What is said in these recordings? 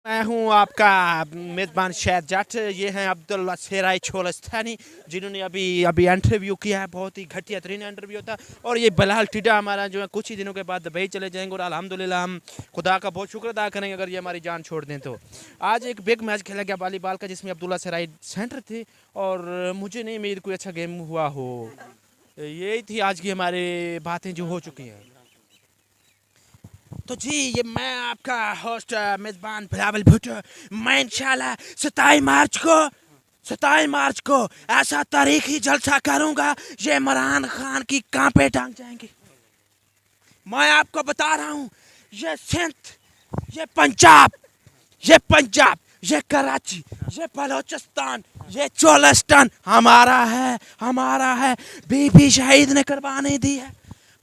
मैं हूँ आपका मेज़बान शायद जट। ये हैं अब्दुल्ला सेराई छोलस्तानी, जिन्होंने अभी अभी इंटरव्यू किया है। बहुत ही घटिया तरीन इंटरव्यू था। और ये बलाल टिड्डा हमारा जो है कुछ ही दिनों के बाद दुबई चले जाएंगे और अल्हम्दुलिल्लाह हम खुदा का बहुत शुक्र अदा करेंगे अगर ये हमारी जान छोड़ दें तो। आज एक बिग मैच खेला गया वॉलीबॉल का, जिसमें अब्दुल्ला सेराई सेंटर थे और मुझे नहीं उम्मीद कोई अच्छा गेम हुआ हो। यही थी आज की हमारे बातें जो हो चुकी हैं। तो जी, ये मैं आपका होस्ट मेज़बान बिलावल भुट्टो। मैं इंशाल्लाह 27 मार्च को ऐसा तारीखी जलसा करूंगा, ये इमरान खान की कांपे टांग जाएंगे। मैं आपको बता रहा हूँ, ये सिंध, ये पंजाब, ये कराची, ये बलोचिस्तान, ये चोलिस्तान हमारा है। बीबी शहीद ने कुर्बानी दी है,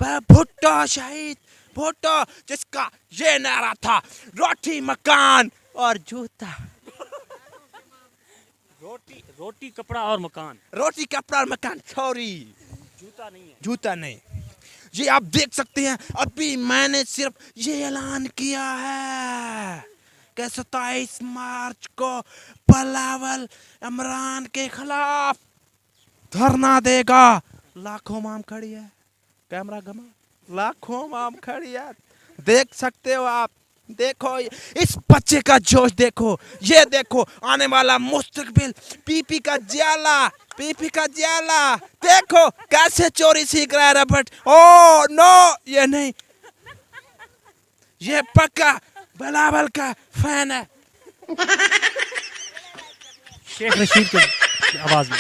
पर भुट्टो शहीद, भुट्टो जिसका ये नारा था, रोटी मकान और जूता। रोटी कपड़ा और मकान। रोटी कपड़ा और मकान, सॉरी जूता नहीं है। जूता नहीं। ये आप देख सकते हैं, अभी मैंने सिर्फ ये ऐलान किया है कि 27 मार्च को बिलावल इमरान के खिलाफ धरना देगा। लाखों माम खड़ी है, कैमरा घमा, लाखों माम खड़ी है, देख सकते हो आप। देखो इस बच्चे का जोश, देखो ये देखो आने वाला मुस्तकबिल, पीपी का ज्याला देखो कैसे चोरी सीख रहा है रबट। ओ नो, ये नहीं, ये पक्का बिलावल का फैन है। शेख रशीद की आवाज में।